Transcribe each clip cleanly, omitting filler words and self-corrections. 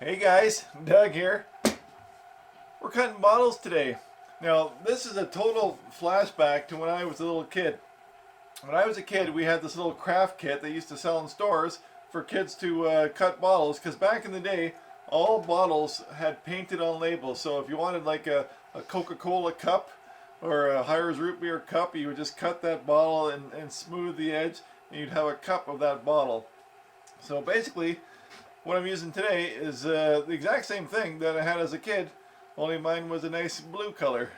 Hey guys, Doug here. We're cutting bottles today. Now, this is a total flashback to when I was a little kid. When I was a kid, we had this little craft kit they used to sell in stores for kids to cut bottles, because back in the day, all bottles had painted on labels. So if you wanted like a Coca-Cola cup or a Hires root beer cup, you would just cut that bottle and smooth the edge, and you'd have a cup of that bottle. So basically, what I'm using today is the exact same thing that I had as a kid, only mine was a nice blue color.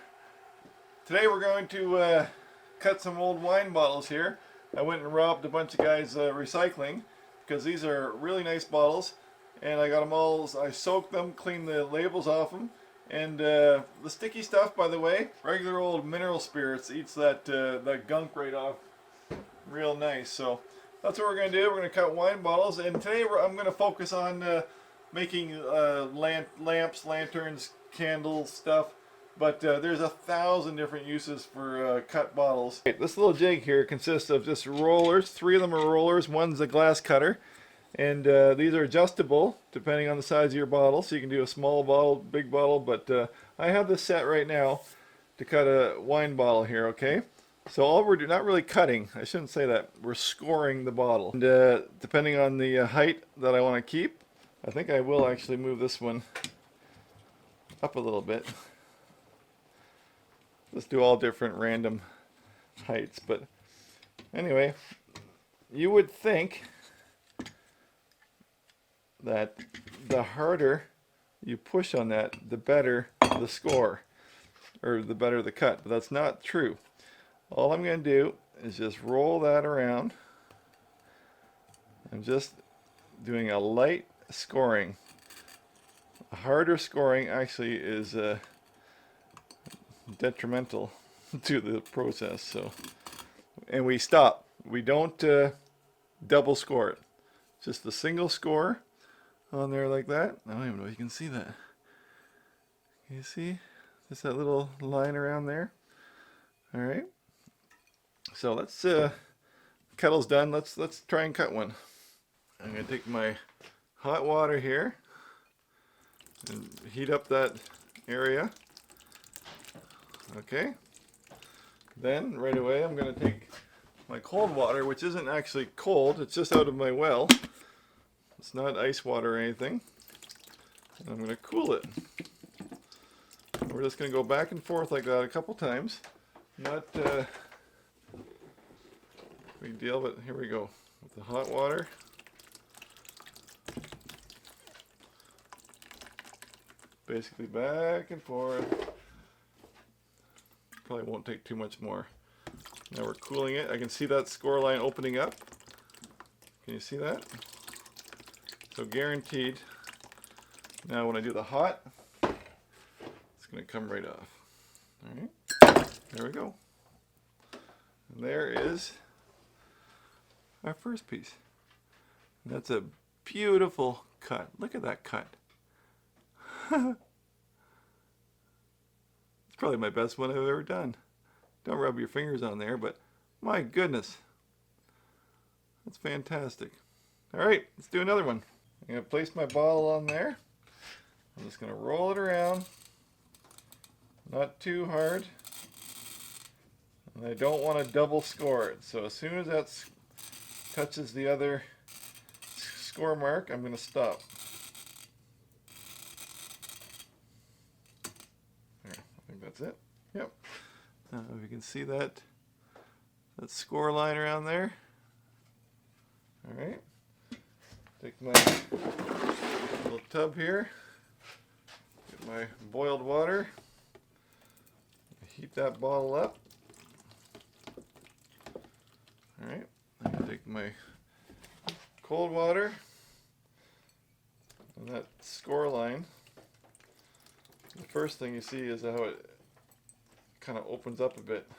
Today we're going to cut some old wine bottles here. I went and robbed a bunch of guys recycling, because these are really nice bottles, and I got them all, I soaked them, cleaned the labels off them, and the sticky stuff, by the way, regular old mineral spirits eats that gunk right off real nice. So that's what we're going to do. We're going to cut wine bottles, and today I'm going to focus on making lamps, lanterns, candles, stuff. But there's 1,000 different uses for cut bottles. This little jig here consists of just rollers. 3 of them are rollers. One's a glass cutter. And these are adjustable depending on the size of your bottle. So you can do a small bottle, big bottle. But I have this set right now to cut a wine bottle here, okay? So all we're doing, not really cutting, I shouldn't say that, we're scoring the bottle. And depending on the height that I want to keep, I think I will actually move this one up a little bit. Let's do all different random heights. But anyway, you would think that the harder you push on that, the better the score, or the better the cut. But that's not true. All I'm going to do is just roll that around. I'm just doing a light scoring. A harder scoring actually is detrimental to the process. So, and we stop. We don't double score it. Just a single score on there like that. I don't even know if you can see that. Can you see? Just that little line around there. All right. So let's kettle's done. Let's try and cut one. I'm gonna take my hot water here and heat up that area. Okay. Then right away I'm gonna take my cold water, which isn't actually cold. It's just out of my well. It's not ice water or anything. And I'm gonna cool it. We're just gonna go back and forth like that a couple times. Not big deal, but here we go with the hot water. Basically back and forth. Probably won't take too much more. Now we're cooling it. I can see that score line opening up. Can you see that? So guaranteed. Now when I do the hot, it's going to come right off. Alright, there we go. And there is our first piece. And that's a beautiful cut. Look at that cut. It's probably my best one I've ever done. Don't rub your fingers on there, but my goodness. That's fantastic. Alright, let's do another one. I'm going to place my bottle on there. I'm just going to roll it around. Not too hard. And I don't want to double score it. So as soon as that touches the other score mark, I'm going to stop. There, I think that's it. Yep. If you can see that score line around there. Alright. Take my little tub here. Get my boiled water. Heat that bottle up. Alright. I'm going to take my cold water and that score line. The first thing you see is how it kind of opens up a bit.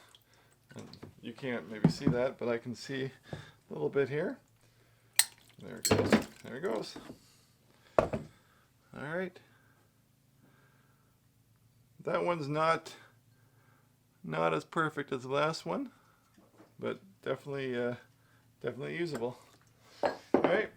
And you can't maybe see that, but I can see a little bit here. There it goes. There it goes. Alright. That one's not as perfect as the last one, but definitely usable. Alright.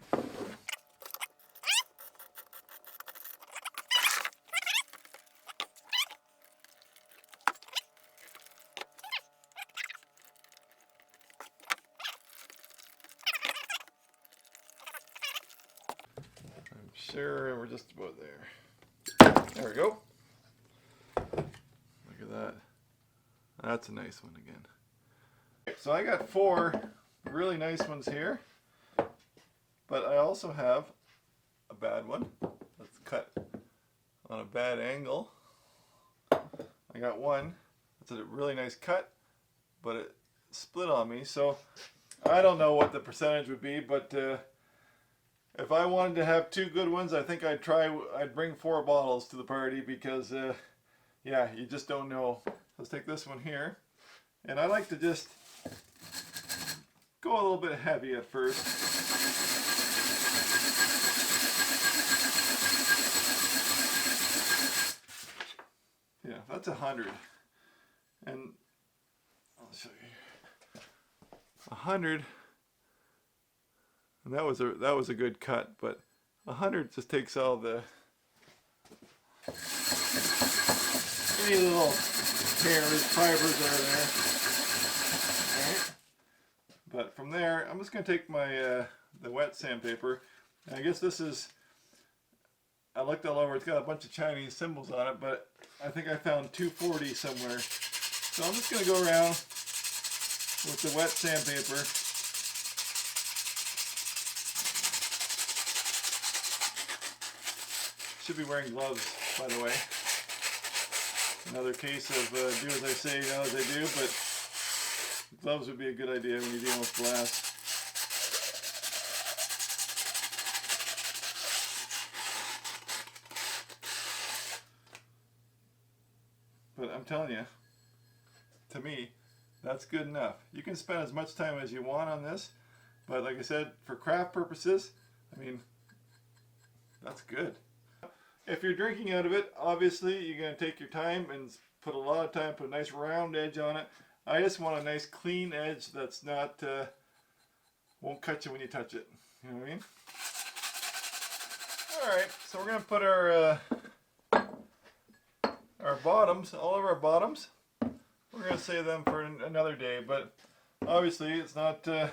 sure we're just about there. There we go. Look at that. That's a nice one again. So I got 4 really nice ones here, but I also have a bad one that's cut on a bad angle. I got one that's a really nice cut, but it split on me, so I don't know what the percentage would be, but if I wanted to have 2 good ones, I think I'd bring 4 bottles to the party, because yeah, you just don't know. Let's take this one here, and I like to just go a little bit heavy at first. Yeah, that's 100, and I'll show you here. 100, and that was a good cut, but 100 just takes all the any little hairs, fibers that are there. Right. But from there, I'm just going to take my the wet sandpaper, and I guess this is, I looked all over, it's got a bunch of Chinese symbols on it, but I think I found 240 somewhere. So I'm just going to go around with the wet sandpaper. Should be wearing gloves, by the way. Another case of do as I say, not as I do, but gloves would be a good idea when you're dealing with glass. But I'm telling you, to me, that's good enough. You can spend as much time as you want on this, but like I said, for craft purposes, I mean, that's good. If you're drinking out of it, obviously you're going to take your time and put a lot of time, put a nice round edge on it. I just want a nice clean edge that's not, won't cut you when you touch it. You know what I mean? Alright, so we're going to put our bottoms, all of our bottoms, we're going to save them for another day, but obviously it's not, it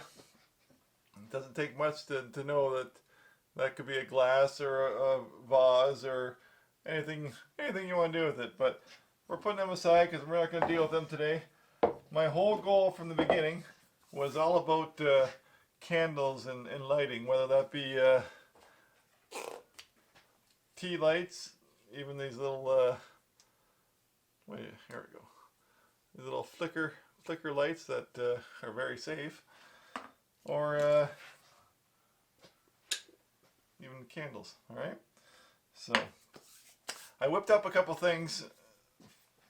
doesn't take much to know that could be a glass or a vase or anything you want to do with it, but we're putting them aside because we're not going to deal with them today. My whole goal from the beginning was all about candles and lighting, whether that be tea lights, even these little wait, here we go. These little flicker lights that are very safe, or even candles. All right. So I whipped up a couple things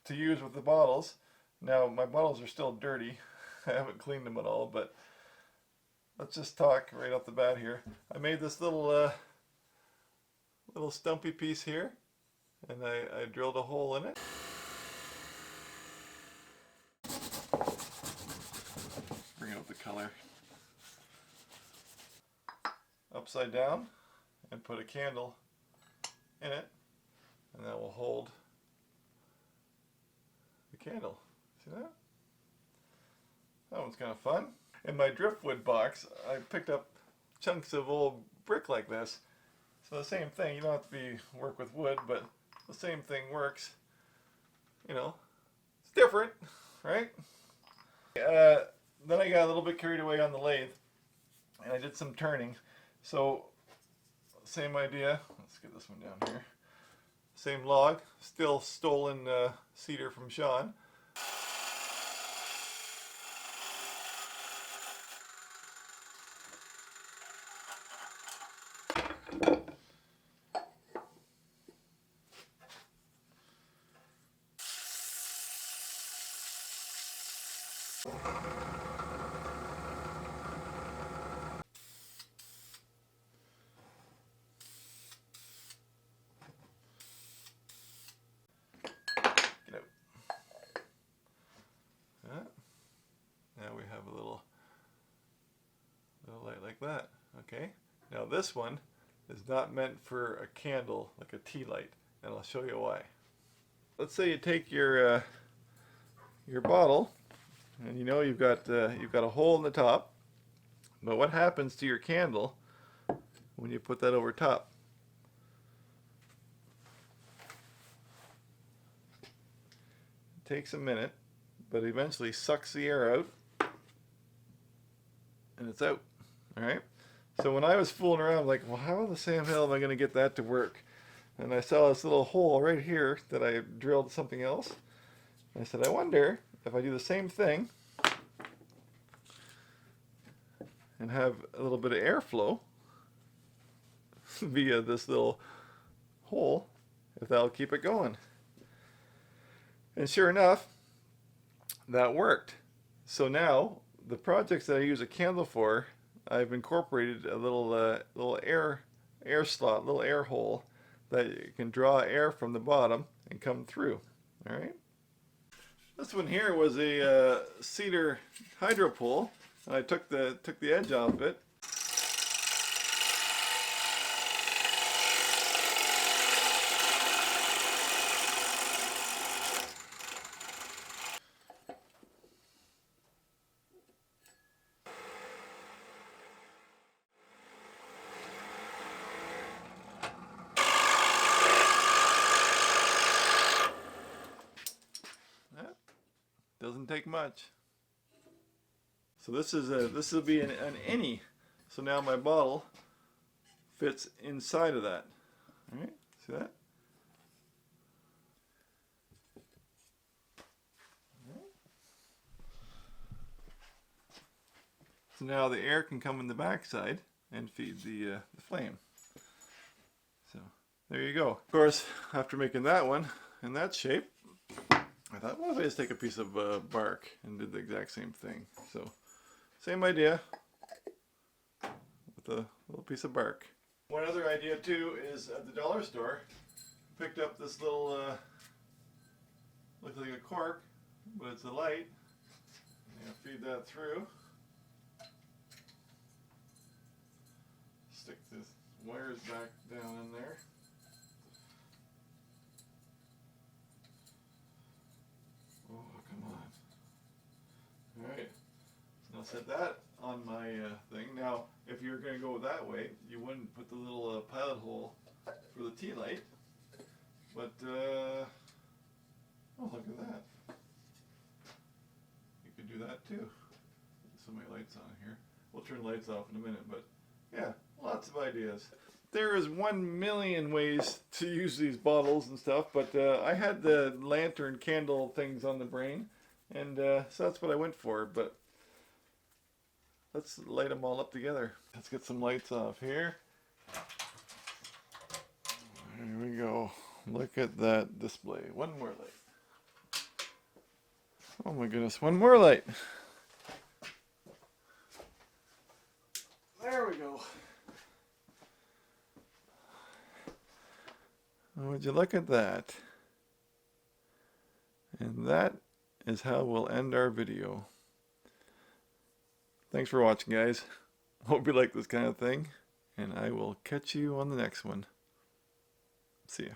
to use with the bottles. Now my bottles are still dirty. I haven't cleaned them at all, but let's just talk right off the bat here. I made this little stumpy piece here, and I drilled a hole in it. Bring out the color. Upside down, and put a candle in it, and that will hold the candle. See that? That one's kind of fun. In my driftwood box, I picked up chunks of old brick like this. So the same thing, you don't have to work with wood, but the same thing works. You know, it's different, right? Then I got a little bit carried away on the lathe, and I did some turning. So, same idea. Let's get this one down here. Same log, still stolen cedar from Sean. Now we have a little light like that. Okay. Now this one is not meant for a candle, like a tea light, and I'll show you why. Let's say you take your bottle, and you know you've got a hole in the top. But what happens to your candle when you put that over top? takes a minute, but eventually sucks the air out, and it's out. All right. So when I was fooling around, like, well, how the Sam hell am I going to get that to work? And I saw this little hole right here that I drilled something else. And I said, I wonder if I do the same thing and have a little bit of airflow via this little hole, if that'll keep it going. And sure enough, that worked. So now the projects that I use a candle for, I've incorporated a little air slot, little air hole that you can draw air from the bottom and come through. All right. This one here was a cedar hydro pole, and I took the edge off it. Doesn't take much. So this will be an innie. So now my bottle fits inside of that. All right, see that? So now the air can come in the backside and feed the flame. So there you go. Of course, after making that one in that shape, I thought, what if I just take a piece of bark and did the exact same thing? So, same idea with a little piece of bark. One other idea too is at the dollar store, picked up this little, looks like a cork, but it's a light. I'm going to feed that through. Stick the wires back down in there. Alright, so I'll set that on my thing. Now, if you're going to go that way, you wouldn't put the little pilot hole for the tea light. But, oh, look at that. You could do that too. So many lights on here. We'll turn the lights off in a minute, but yeah, lots of ideas. There is 1,000,000 ways to use these bottles and stuff, but I had the lantern candle things on the brain. And so that's what I went for, but let's light them all up together. Let's get some lights off here. Here we go. Look at that display. One more light. Oh my goodness, one more light. There we go. Would you look at that? And that is how we'll end our video. Thanks for watching, guys. Hope you like this kind of thing, and I will catch you on the next one. See ya.